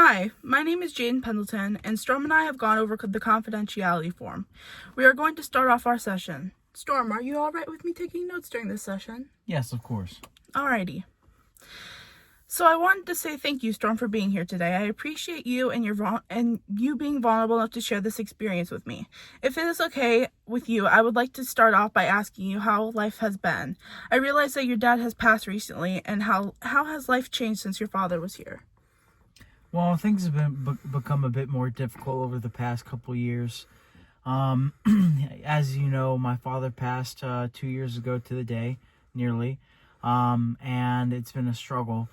Hi, my name is Jaden Pendleton, and Storm and I have gone over the confidentiality form. We are going to start off our session. Storm, are you alright with me taking notes during this session? Yes, of course. Alrighty. So I wanted to say thank you, Storm, for being here today. I appreciate you and you being vulnerable enough to share this experience with me. If it is okay with you, I would like to start off by asking you how life has been. I realize that your dad has passed recently, and how has life changed since your father was here? Well, things have become a bit more difficult over the past couple years. As you know, my father passed 2 years ago to the day, nearly, and it's been a struggle.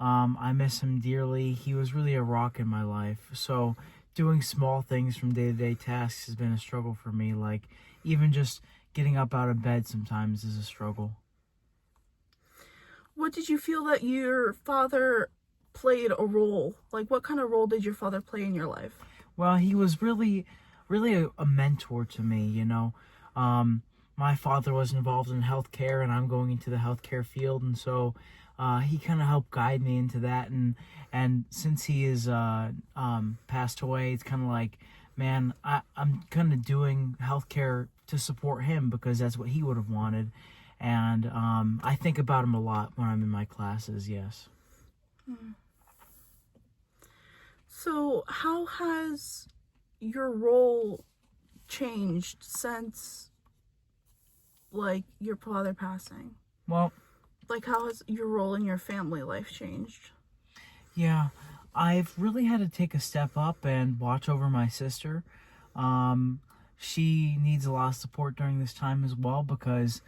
I miss him dearly. He was really a rock in my life. So doing small things from day-to-day tasks has been a struggle for me. Like even just getting up out of bed sometimes is a struggle. What did you feel that your father played a role? Like, what kind of role did your father play in your life? Well, he was really a mentor to me, you know. My father was involved in healthcare, and I'm going into the healthcare field, and so he kind of helped guide me into that. And since he is passed away, it's kind of like, man, I'm kind of doing healthcare to support him because that's what he would have wanted. And I think about him a lot when I'm in my classes, yes. So, how has your role changed since, like, your father passing? Well, Like, how has your role in your family life changed? yeah, I've really had to take a step up and watch over my sister. She needs a lot of support during this time as well because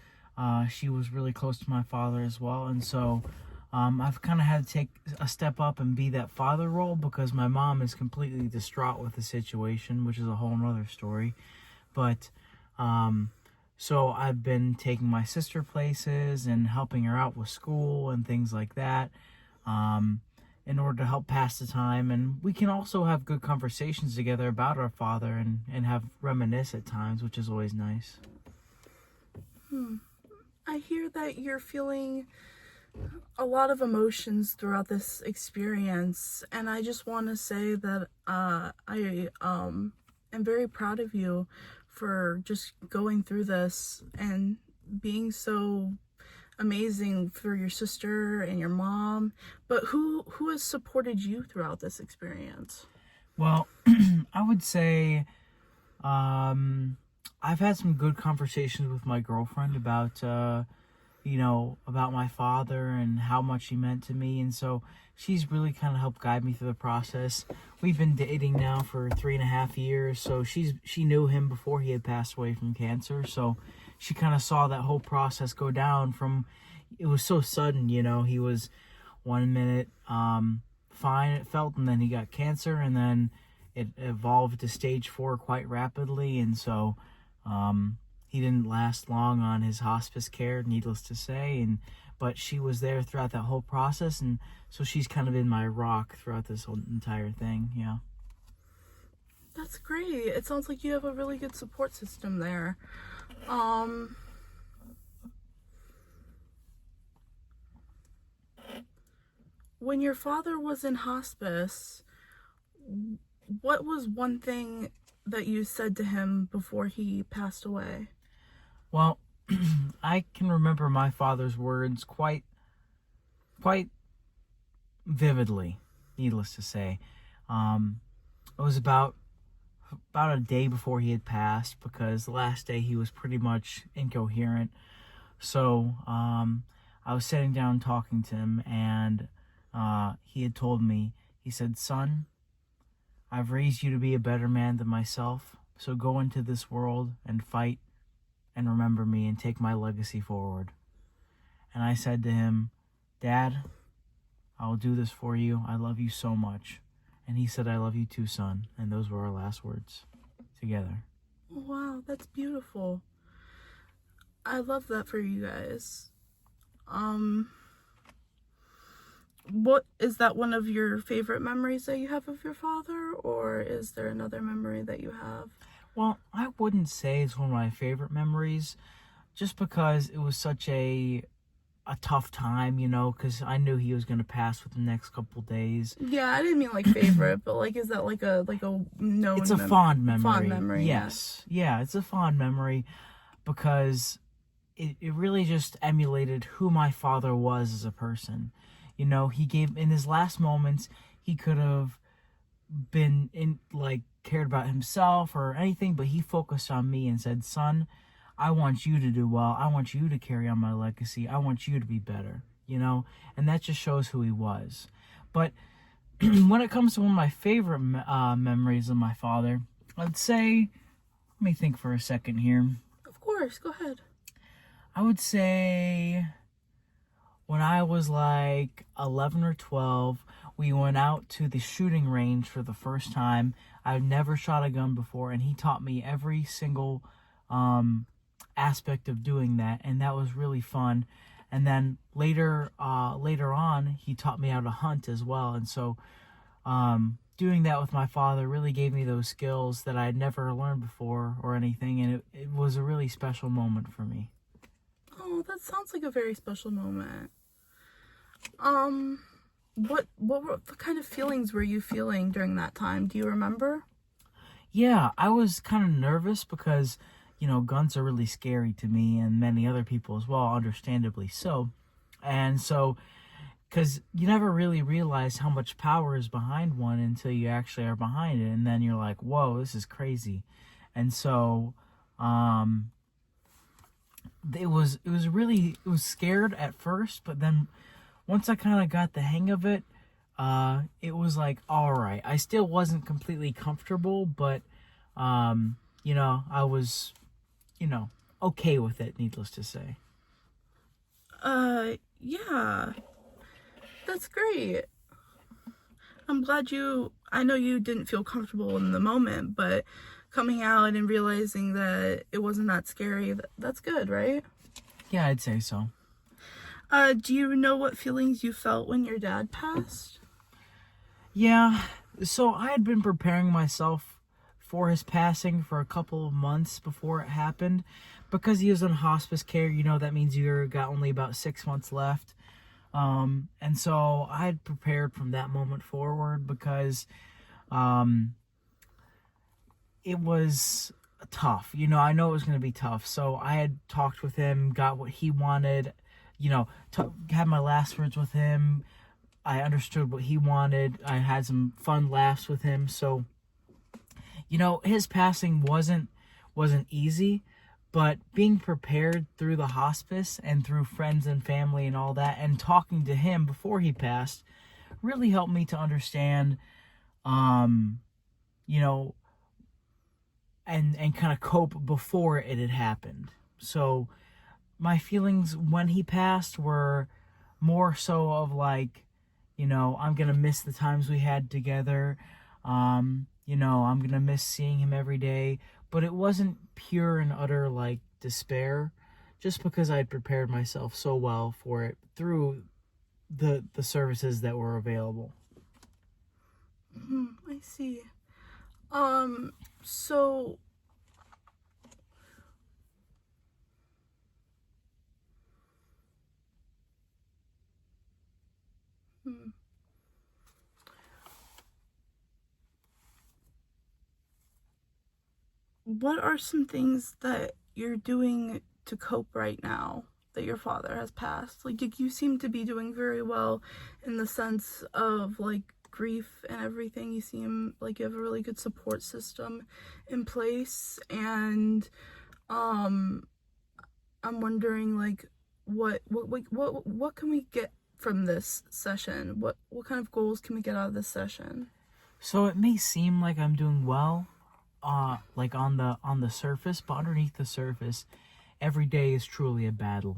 she was really close to my father as well. And so I've kind of had to take a step up and be that father role because my mom is completely distraught with the situation, which is a whole nother story. But so I've been taking my sister places and helping her out with school and things like that in order to help pass the time. And we can also have good conversations together about our father and have reminisce at times, which is always nice. I hear that you're feeling a lot of emotions throughout this experience, and I just want to say that I am very proud of you for just going through this and being so amazing for your sister and your mom. But who has supported you throughout this experience? Well, I would say I've had some good conversations with my girlfriend about about my father and how much he meant to me. And so she's really kind of helped guide me through the process. We've been dating now for 3.5 years. So she knew him before he had passed away from cancer. So she kind of saw that whole process go down from, it was so sudden, you know, he was 1 minute fine, it felt, and then he got cancer, and then it evolved to stage 4 quite rapidly. And so he didn't last long on his hospice care, needless to say, but she was there throughout that whole process, and so she's kind of been my rock throughout this whole entire thing. Yeah. That's great. It sounds like you have a really good support system there. When your father was in hospice, what was one thing that you said to him before he passed away? Well, I can remember my father's words quite vividly, needless to say. It was about a day before he had passed, because the last day he was pretty much incoherent. So I was sitting down talking to him, and he had told me, he said, "Son, I've raised you to be a better man than myself, so go into this world and fight and remember me and take my legacy forward." And I said to him, "Dad, I will do this for you. I love you so much." And he said, "I love you too, son." And those were our last words together. Wow, that's beautiful. I love that for you guys. What is that, one of your favorite memories that you have of your father, or is there another memory that you have? Well, I wouldn't say it's one of my favorite memories, just because it was such a a tough time, you know, because I knew he was going to pass within the next couple days. Yeah, I didn't mean like favorite, but like, is that like a known? It's a fond memory. Fond memory. Yes. Yeah, it's a fond memory because it really just emulated who my father was as a person. You know, he gave, in his last moments, he could have been in, like, cared about himself or anything, but he focused on me and said, son, I want you to do well. I want you to carry on my legacy. I want you to be better, you know? And that just shows who he was. But when it comes to one of my favorite memories of my father, I'd say, let me think for a second here. Of course, go ahead. I would say when I was like 11 or 12, we went out to the shooting range for the first time. I've never shot a gun before, and he taught me every single aspect of doing that, and that was really fun. And then later on, he taught me how to hunt as well. And so doing that with my father really gave me those skills that I had never learned before or anything, and it was a really special moment for me. Oh, that sounds like a very special moment. What kind of feelings were you feeling during that time? Do you remember? Yeah, I was kind of nervous because, you know, guns are really scary to me and many other people as well, understandably so. And so, because you never really realize how much power is behind one until you actually are behind it, and then you're like, whoa, this is crazy. And so, it was scared at first, but then once I kind of got the hang of it, it was like, all right. I still wasn't completely comfortable, but, you know, I was, you know, okay with it, needless to say. Yeah. That's great. I'm glad I know you didn't feel comfortable in the moment, but coming out and realizing that it wasn't that scary, that's good, right? Yeah, I'd say so. Do you know what feelings you felt when your dad passed? Yeah, so I had been preparing myself for his passing for a couple of months before it happened. Because he was in hospice care, you know, that means you got only about 6 months left. And so I had prepared from that moment forward because it was tough. You know, I know it was going to be tough. So I had talked with him, got what he wanted, you know, had my last words with him. I understood what he wanted. I had some fun laughs with him. So, you know, his passing wasn't easy, but being prepared through the hospice and through friends and family and all that, and talking to him before he passed, really helped me to understand, you know, and kind of cope before it had happened. So my feelings when he passed were more so of like, you know, I'm going to miss the times we had together. You know, I'm going to miss seeing him every day. But it wasn't pure and utter, like, despair. Just because I had prepared myself so well for it through the services that were available. I see. So... What are some things that you're doing to cope right now that your father has passed? Like, you seem to be doing very well in the sense of, like, grief and everything. You seem like you have a really good support system in place. And, I'm wondering, like, what can we get from this session? What kind of goals can we get out of this session? So it may seem like I'm doing well, like on the surface, but underneath the surface, every day is truly a battle.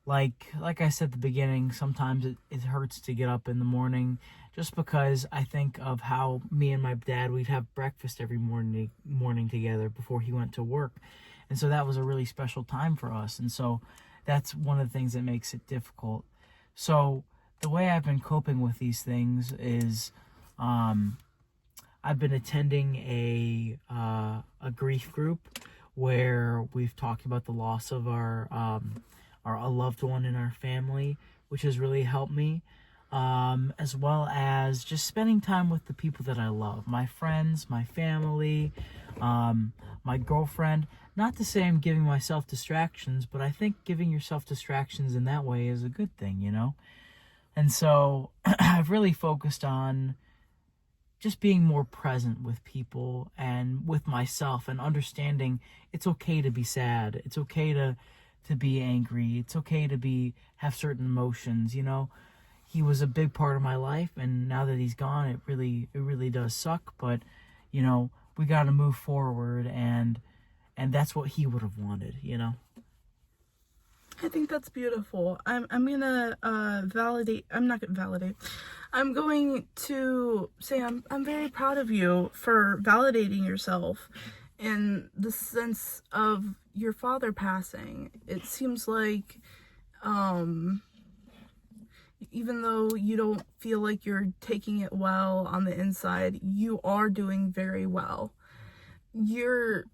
Like I said at the beginning, sometimes it hurts to get up in the morning, just because I think of how me and my dad, we'd have breakfast every morning together before he went to work. And so that was a really special time for us. And so that's one of the things that makes it difficult. So the way I've been coping with these things is, I've been attending a grief group where we've talked about the loss of our a loved one in our family, which has really helped me. As well as just spending time with the people that I love, my friends, my family, my girlfriend. Not to say I'm giving myself distractions, but I think giving yourself distractions in that way is a good thing, you know? And so I've really focused on just being more present with people and with myself, and understanding it's okay to be sad. It's okay to be angry. It's okay to have certain emotions, you know? He was a big part of my life, and now that he's gone, it really does suck, but you know, we got to move forward, and that's what he would have wanted, you know. I think that's beautiful. I'm gonna validate. I'm not gonna validate. I'm going to say I'm very proud of you for validating yourself in the sense of your father passing. It seems like even though you don't feel like you're taking it well on the inside, you are doing very well. You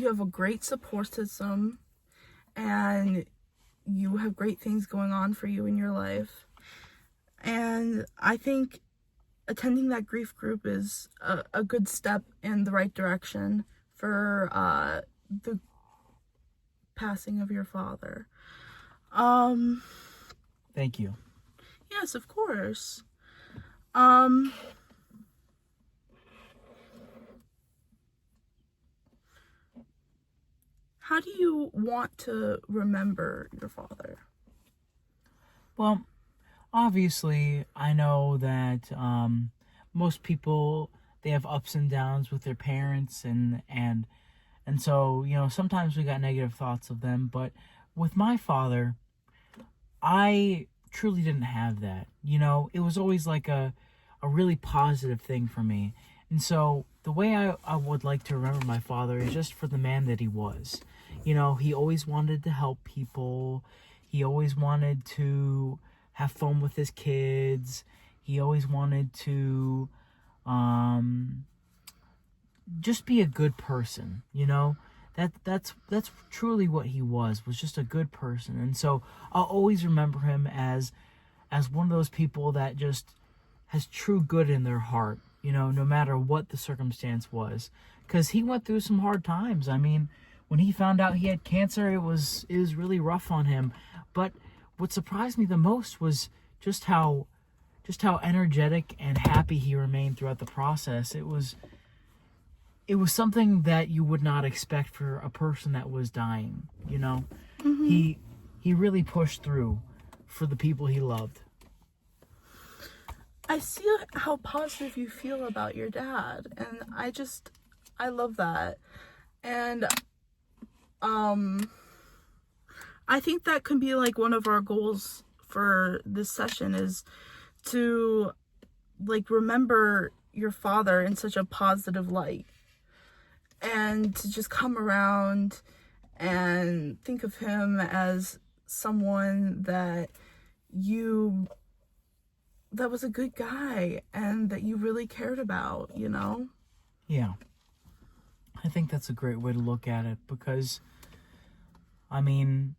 have a great support system, and you have great things going on for you in your life. And I think attending that grief group is a good step in the right direction for the passing of your father. Thank you. Yes, of course. How do you want to remember your father? Well, obviously, I know that most people, they have ups and downs with their parents, and so, you know, sometimes we got negative thoughts of them, but with my father, I truly didn't have that. You know, it was always like a really positive thing for me. And so the way I would like to remember my father is just for the man that he was. You know, he always wanted to help people. He always wanted to have fun with his kids. He always wanted to just be a good person, you know? That's truly what he was just a good person. And so I'll always remember him as one of those people that just has true good in their heart, you know, no matter what the circumstance was. Because he went through some hard times. I mean, when he found out he had cancer, it was really rough on him. But what surprised me the most was just how energetic and happy he remained throughout the process. It was something that you would not expect for a person that was dying, you know? Mm-hmm. He really pushed through for the people he loved. I see how positive you feel about your dad, and I love that. And I think that could be like one of our goals for this session, is to like remember your father in such a positive light, and to just come around and think of him as someone that was a good guy and that you really cared about, you know? Yeah. I think that's a great way to look at it, because, I mean,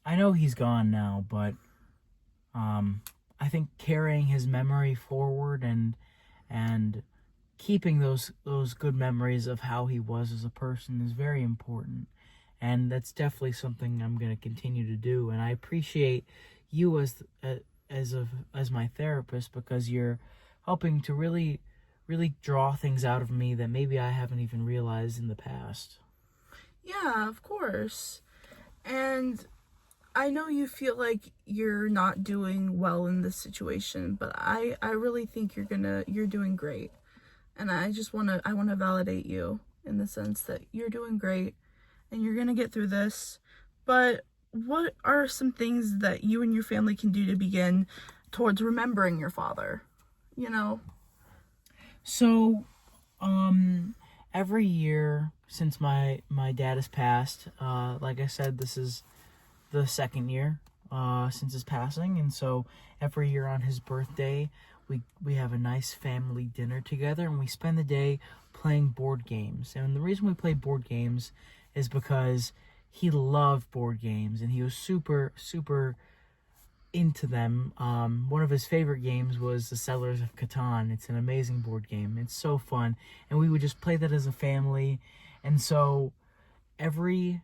I know he's gone now, but I think carrying his memory forward and keeping those good memories of how he was as a person is very important. And that's definitely something I'm going to continue to do. And I appreciate you as my therapist, because you're helping to really draw things out of me that maybe I haven't even realized in the past. Yeah, of course. And I know you feel like you're not doing well in this situation, but I really think you're doing great. And I want to validate you in the sense that you're doing great and you're going to get through this. But what are some things that you and your family can do to begin towards remembering your father? You know? So, every year since my dad has passed, like I said, this is the second year since his passing, and so every year on his birthday, we have a nice family dinner together, and we spend the day playing board games. And the reason we play board games is because he loved board games, and he was super, super into them. One of his favorite games was the Settlers of Catan. It's an amazing board game. It's so fun, and we would just play that as a family. And so every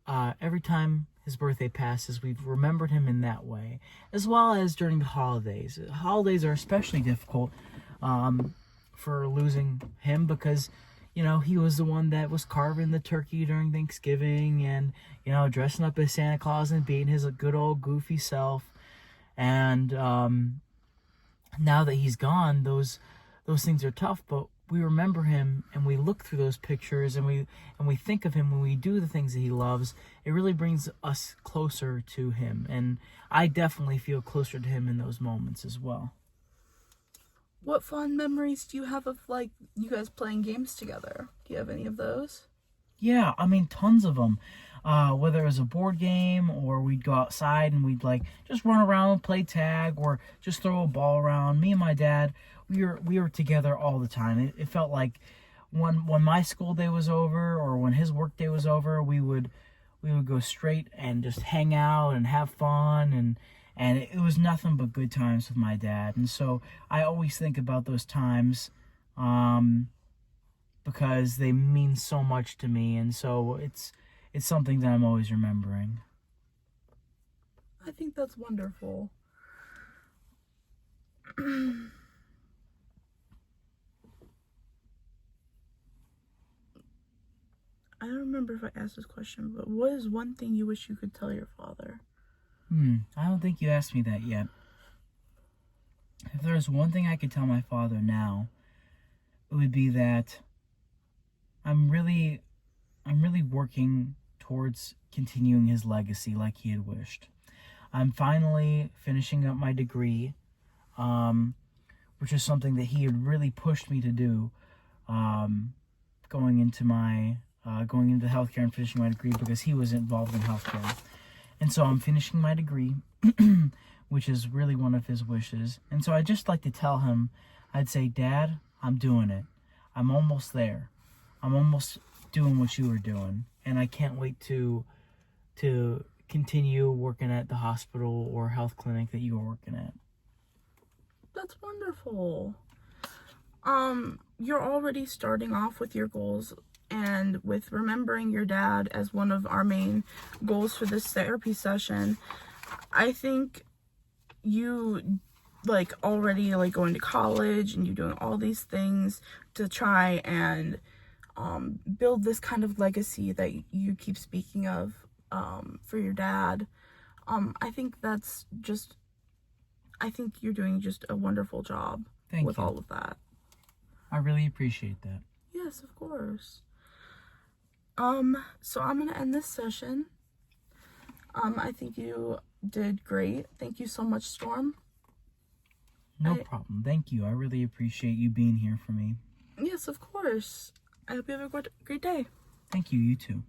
time his birthday passes, we've remembered him in that way, as well as during the holidays. Holidays are especially difficult for losing him because, he was the one that was carving the turkey during Thanksgiving and, dressing up as Santa Claus and being his good old goofy self. And now that he's gone, those things are tough, but we remember him and we look through those pictures and we think of him when we do the things that he loves. It really brings us closer to him, and I definitely feel closer to him in those moments as well. What fond memories do you have of, you guys playing games together? Do you have any of those? Yeah, tons of them. Whether it was a board game or we'd go outside and we'd just run around, play tag, or just throw a ball around. Me and my dad, we were together all the time. It felt like when my school day was over or when his work day was over, we would go straight and just hang out and have fun, and it was nothing but good times with my dad. And so I always think about those times because they mean so much to me, and so it's something that I'm always remembering. I think that's wonderful. I don't remember if I asked this question, but what is one thing you wish you could tell your father? I don't think you asked me that yet. If there's one thing I could tell my father now, it would be that I'm really working towards continuing his legacy like he had wished. I'm finally finishing up my degree, which is something that he had really pushed me to do, going into healthcare and finishing my degree because he was involved in healthcare. And so I'm finishing my degree, which is really one of his wishes. And so I'd just like to tell him, I'd say, Dad, I'm doing it. I'm almost there. I'm almost doing what you were doing. And I can't wait to continue working at the hospital or health clinic that you were working at. That's wonderful. You're already starting off with your goals and with remembering your dad as one of our main goals for this therapy session. I think you already going to college and you doing all these things to try and build this kind of legacy that you keep speaking of for your dad. I think you're doing just a wonderful job with all of that. I really appreciate that. Yes, of course. So I'm gonna end this session. I think you did great. Thank you so much, Storm. No problem. Thank you. I really appreciate you being here for me. Yes, of course. I hope you have a great day. Thank you. You too.